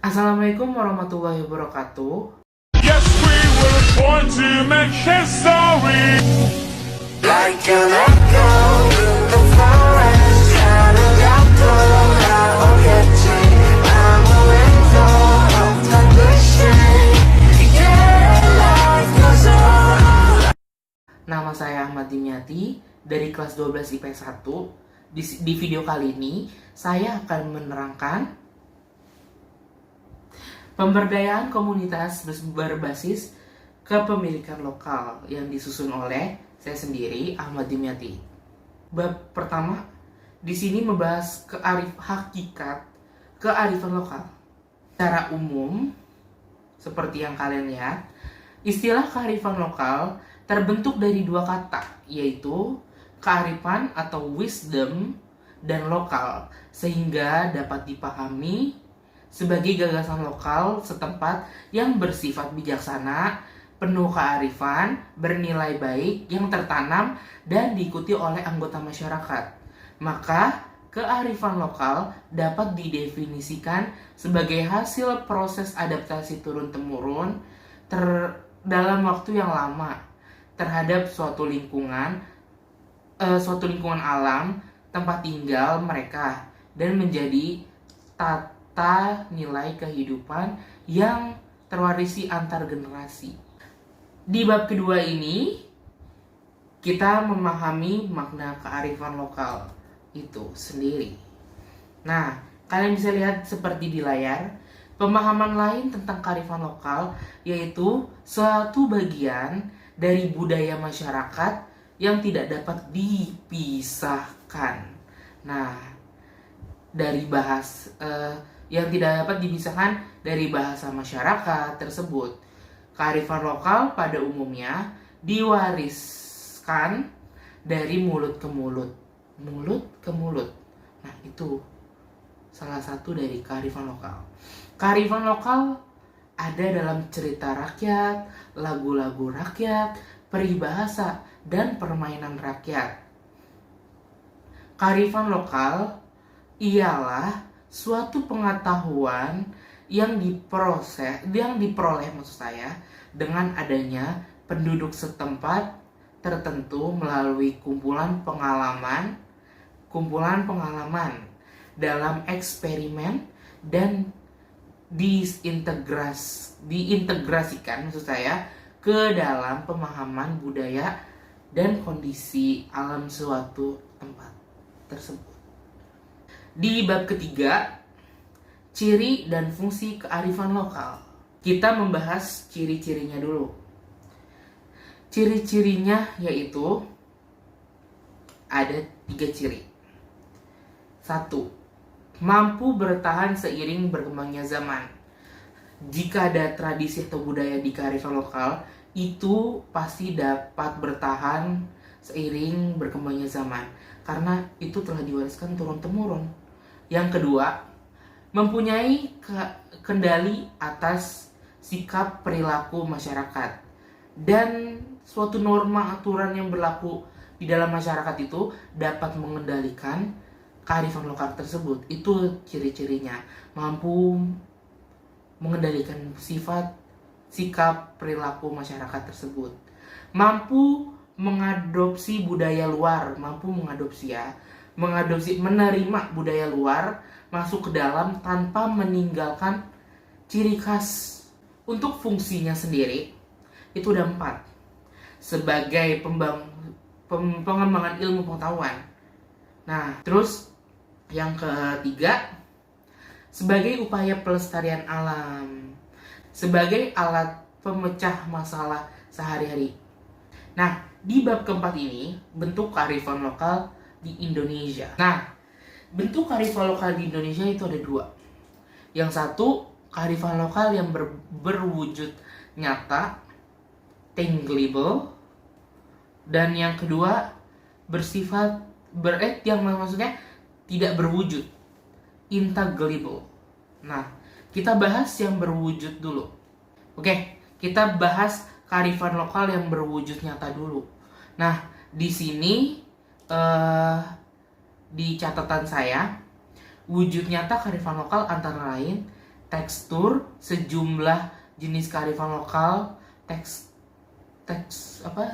Assalamualaikum warahmatullahi wabarakatuh. Yes, we were born to make history. Like an echo in the forest, shouting out the loud catching. I'm a window of tradition. Yeah, life goes on. Nama saya Ahmad Dimyati dari kelas 12 IPS 1. Di video kali ini saya akan menerangkan pemberdayaan komunitas berbasis kepemilikan lokal yang disusun oleh saya sendiri, Ahmad Dimyati. Bab pertama di sini membahas hakikat kearifan lokal. Secara umum, seperti yang kalian lihat, istilah kearifan lokal terbentuk dari dua kata, yaitu kearifan atau wisdom dan lokal, sehingga dapat dipahami sebagai gagasan lokal setempat yang bersifat bijaksana, penuh kearifan, bernilai baik, yang tertanam dan diikuti oleh anggota masyarakat. Maka, kearifan lokal dapat didefinisikan sebagai hasil proses adaptasi turun-temurun dalam waktu yang lama terhadap suatu lingkungan alam, tempat tinggal mereka, dan menjadi tata nilai kehidupan yang terwarisi antar generasi. Di bab kedua ini, kita memahami makna kearifan lokal itu sendiri. Nah, kalian bisa lihat seperti di layar, pemahaman lain tentang kearifan lokal yaitu suatu bagian dari budaya masyarakat yang tidak dapat dipisahkan. Nah, yang tidak dapat dipisahkan dari bahasa masyarakat tersebut. Kearifan lokal pada umumnya diwariskan dari mulut ke mulut. Mulut ke mulut. Nah, itu salah satu dari kearifan lokal. Kearifan lokal ada dalam cerita rakyat, lagu-lagu rakyat, peribahasa, dan permainan rakyat. Kearifan lokal ialah suatu pengetahuan yang diperoleh dengan adanya penduduk setempat tertentu melalui kumpulan pengalaman dalam eksperimen dan diintegrasikan ke dalam pemahaman budaya dan kondisi alam suatu tempat tersebut. Di bab ketiga, ciri dan fungsi kearifan lokal. Kita membahas ciri-cirinya dulu. Ciri-cirinya yaitu ada 3 ciri. 1. Mampu bertahan seiring berkembangnya zaman. Jika ada tradisi atau budaya di kearifan lokal, itu pasti dapat bertahan seiring berkembangnya zaman, karena itu telah diwariskan turun-temurun. Yang kedua, mempunyai kendali atas sikap perilaku masyarakat, dan suatu norma aturan yang berlaku di dalam masyarakat itu dapat mengendalikan kearifan lokal tersebut. Itu ciri-cirinya, mampu mengendalikan sikap perilaku masyarakat tersebut, mampu mengadopsi budaya luar, menerima budaya luar masuk ke dalam tanpa meninggalkan ciri khas. Untuk fungsinya sendiri itu ada 4, sebagai pengembangan ilmu pengetahuan. Nah, terus yang ketiga, sebagai upaya pelestarian alam, sebagai alat pemecah masalah sehari-hari. Nah, di bab keempat ini, bentuk kearifan lokal di Indonesia. Nah, bentuk kearifan lokal di Indonesia itu ada 2. Yang satu, kearifan lokal yang berwujud nyata, tangible, dan yang kedua bersifat yang maksudnya tidak berwujud, intangible. Nah, kita bahas yang berwujud dulu. Oke, kita bahas kearifan lokal yang berwujud nyata dulu. Nah, di sini di catatan saya, wujud nyata kearifan lokal antara lain tekstur sejumlah jenis kearifan lokal,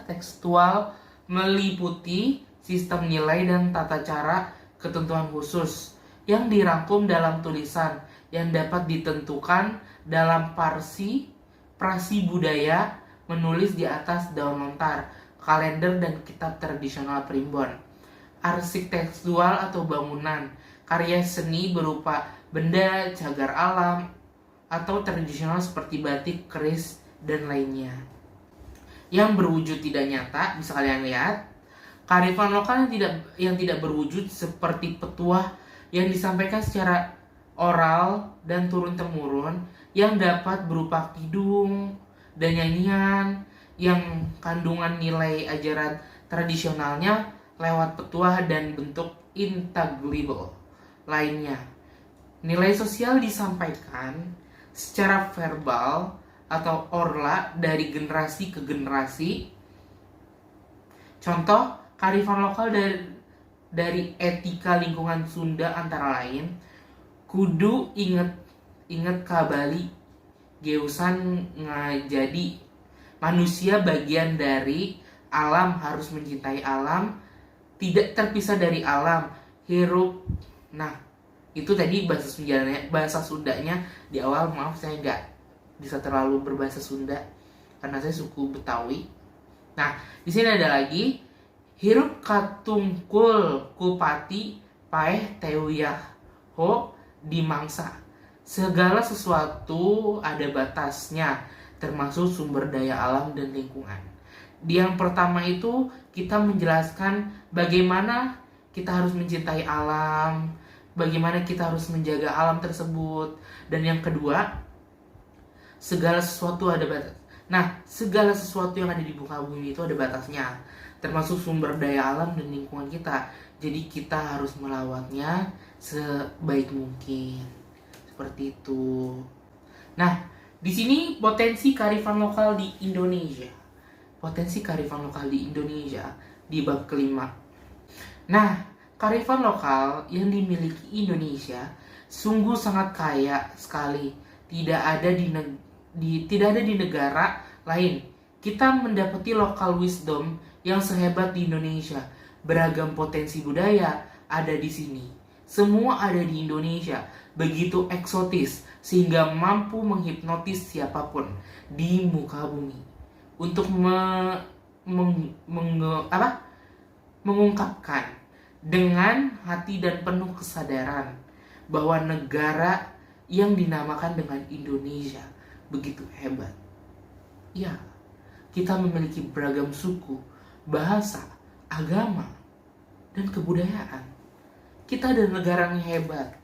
tekstual meliputi sistem nilai dan tata cara ketentuan khusus yang dirangkum dalam tulisan yang dapat ditentukan dalam prasi budaya, menulis di atas daun lontar, kalender dan kitab tradisional primbon. Arsitektural atau bangunan, karya seni berupa benda cagar alam atau tradisional seperti batik, keris, dan lainnya. Yang berwujud tidak nyata, bisa kalian lihat. Kearifan lokal yang tidak berwujud seperti petuah yang disampaikan secara oral dan turun-temurun, yang dapat berupa kidung dan nyanyian yang kandungan nilai ajaran tradisionalnya lewat petuah dan bentuk intangible lainnya. Nilai sosial disampaikan secara verbal atau orla dari generasi ke generasi. Contoh kearifan lokal dari etika lingkungan Sunda antara lain kudu inget kabali geusan ngajadi manusia bagian dari alam, harus mencintai alam, tidak terpisah dari alam, hirup. Nah, itu tadi bahasa Sundanya di awal. Maaf, saya nggak bisa terlalu berbahasa Sunda karena saya suku Betawi. Nah, di sini ada lagi hirup katungkul kupati paeh teuyah ho dimangsa. Segala sesuatu ada batasnya, termasuk sumber daya alam dan lingkungan. Di yang pertama itu kita menjelaskan bagaimana kita harus mencintai alam, bagaimana kita harus menjaga alam tersebut. Dan yang kedua, segala sesuatu ada batas. Nah, segala sesuatu yang ada di muka bumi itu ada batasnya, termasuk sumber daya alam dan lingkungan kita. Jadi kita harus melawatnya sebaik mungkin. Seperti itu. Nah, di sini potensi kearifan lokal di Indonesia. Potensi kearifan lokal di Indonesia di bab kelima. Nah, kearifan lokal yang dimiliki Indonesia sungguh sangat kaya sekali. Tidak ada di negara lain. Kita mendapati local wisdom yang sehebat di Indonesia. Beragam potensi budaya ada di sini. Semua ada di Indonesia, begitu eksotis sehingga mampu menghipnotis siapapun di muka bumi untuk mengungkapkan dengan hati dan penuh kesadaran bahwa negara yang dinamakan dengan Indonesia begitu hebat. Ya, kita memiliki beragam suku, bahasa, agama, dan kebudayaan. Kita adalah negara yang hebat.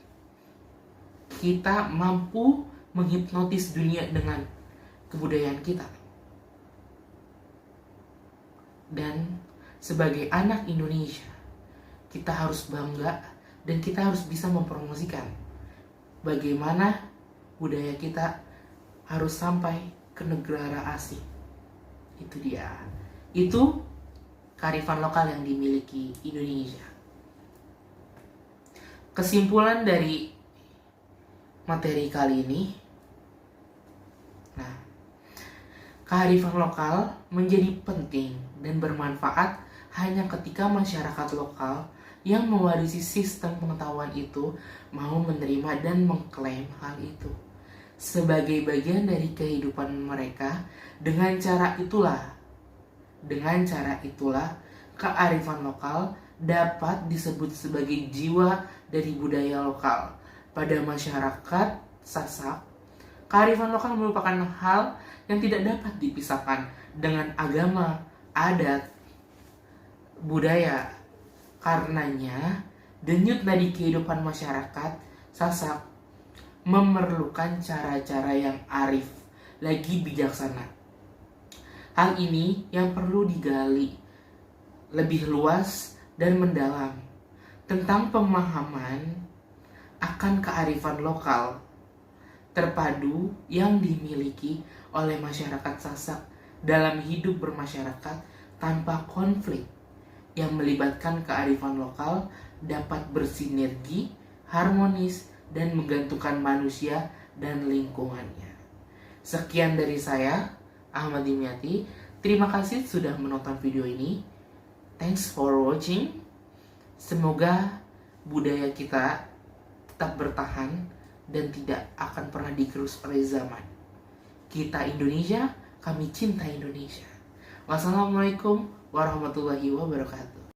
Kita mampu menghipnotis dunia dengan kebudayaan kita. Dan sebagai anak Indonesia, kita harus bangga dan kita harus bisa mempromosikan bagaimana budaya kita harus sampai ke negara asing. Itu dia. Itu kearifan lokal yang dimiliki Indonesia. Kesimpulan dari materi kali ini, nah, kearifan lokal menjadi penting dan bermanfaat hanya ketika masyarakat lokal yang mewarisi sistem pengetahuan itu mau menerima dan mengklaim hal itu sebagai bagian dari kehidupan mereka. Dengan cara itulah kearifan lokal dapat disebut sebagai jiwa dari budaya lokal. Pada masyarakat Sasak, kearifan lokal merupakan hal yang tidak dapat dipisahkan dengan agama, adat, budaya. Karenanya, denyut nadi kehidupan masyarakat Sasak memerlukan cara-cara yang arif lagi bijaksana. Hal ini yang perlu digali lebih luas dan mendalam tentang pemahaman akan kearifan lokal terpadu yang dimiliki oleh masyarakat Sasak dalam hidup bermasyarakat tanpa konflik, yang melibatkan kearifan lokal dapat bersinergi, harmonis, dan menggantungkan manusia dan lingkungannya. Sekian dari saya, Ahmad Dimyati. Terima kasih sudah menonton video ini. Thanks for watching. Semoga budaya kita tetap bertahan dan tidak akan pernah digerus oleh zaman. Kita Indonesia, kami cinta Indonesia. Wassalamualaikum warahmatullahi wabarakatuh.